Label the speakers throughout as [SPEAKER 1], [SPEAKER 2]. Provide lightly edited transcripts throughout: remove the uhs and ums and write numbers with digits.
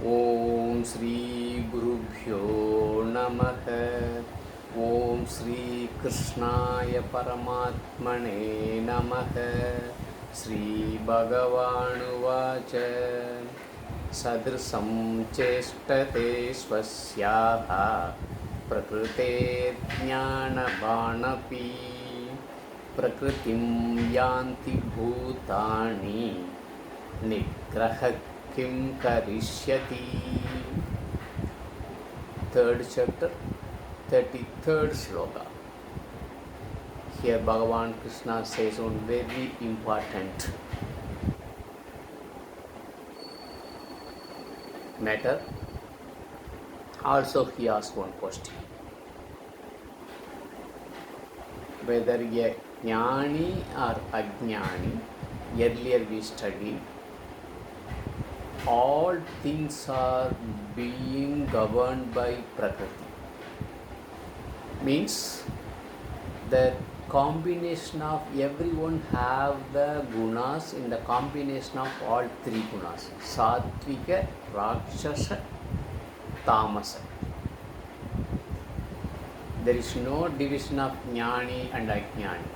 [SPEAKER 1] ओम श्री गुरुभ्यो नमः। ओम श्री कृष्णाय परमात्मने नमः। श्री भगवानुवाच सदृशं चेष्टते स्वस्याः प्रकृतेर्ज्ञानवानपि प्रकृतिं यान्ति भूतानि निग्रहः किं करिष्यति। Third chapter, 33rd shloka. Here Bhagavan Krishna says one very important matter. Also he asks one question. Whether a jnani or ajnani, earlier we studied, all things are being governed by Prakriti. Means the combination of everyone have the gunas in the combination of all three gunas: Satvika, Rakshasa, Tamasa. There is no division of Jnani and Ajnani.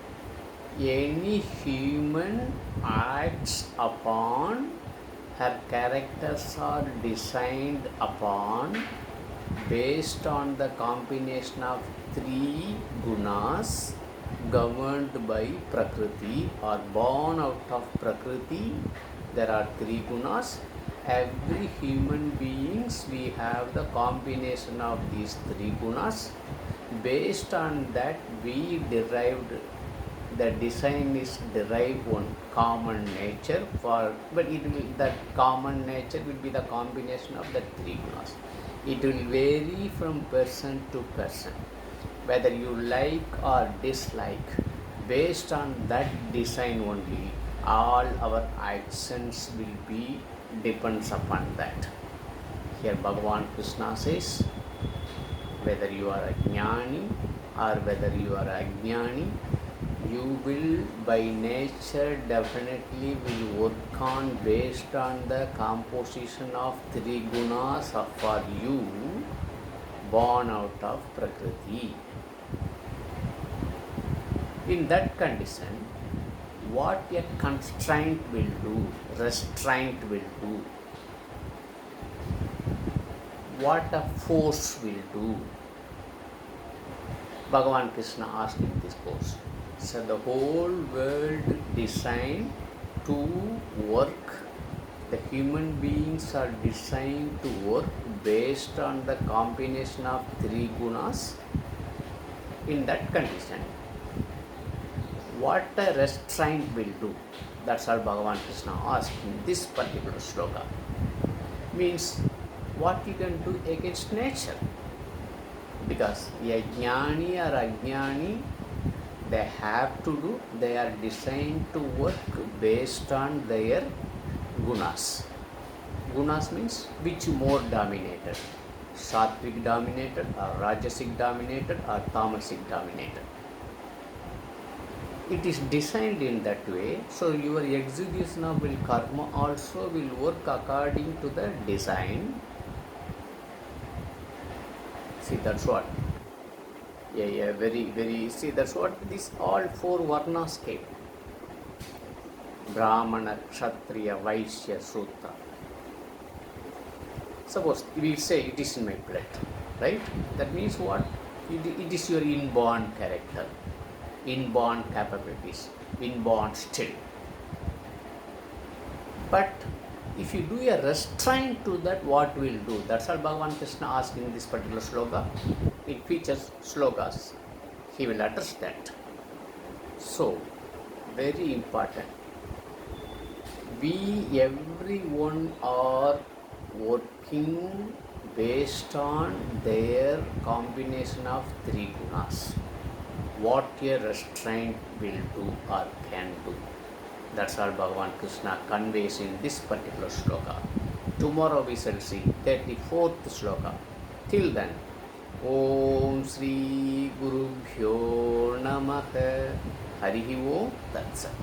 [SPEAKER 1] Any human acts upon, her characters are designed upon based on the combination of three gunas governed by Prakriti or born out of Prakriti. There are three gunas. Every human beings, we have the combination of these three gunas. Based on that we derived, the design is derived one common nature for, but it will, that common nature will be the combination of the three gunas. It will vary from person to person, whether you like or dislike. Based on that design only, all our actions will be depends upon that. Here Bhagavan Krishna says, whether you are a jnani or whether you are a ajnani, you will by nature definitely will work on based on the composition of three gunas for you born out of Prakriti. In that condition, what a constraint will do, restraint will do, what a force will do. Bhagavan Krishna asked in this course. So the whole world designed to work, the human beings are designed to work based on the combination of three gunas. In that condition, what a restraint will do, that's all Bhagavan Krishna asked in this particular shloka. Means what you can do against nature, because a jnani or ajnani, they have to do, they are designed to work based on their gunas. Gunas means which more dominated, sattvic dominated or rajasic dominated or tamasic dominated. It is designed in that way, so your execution of will karma also will work according to the design. See, that's what. Yeah, very. See, that's what this all four varnas came: Brahmana, Kshatriya, Vaishya, Sudra. Suppose we say it is in my blood, right? That means what? It is your inborn character, inborn capabilities, inborn skill. But if you do a restraint to that, what will do? That's all Bhagavan Krishna asked in this particular shloka. In future shlokas, he will address that. So, very important. We everyone are working based on their combination of three gunas. What a restraint will do or can do. That's all Bhagavan Krishna conveys in this particular shloka. Tomorrow we shall see 34th shloka. Till then, Om Shri Gurubhyo Namaha. Harihi Om Tat Sat.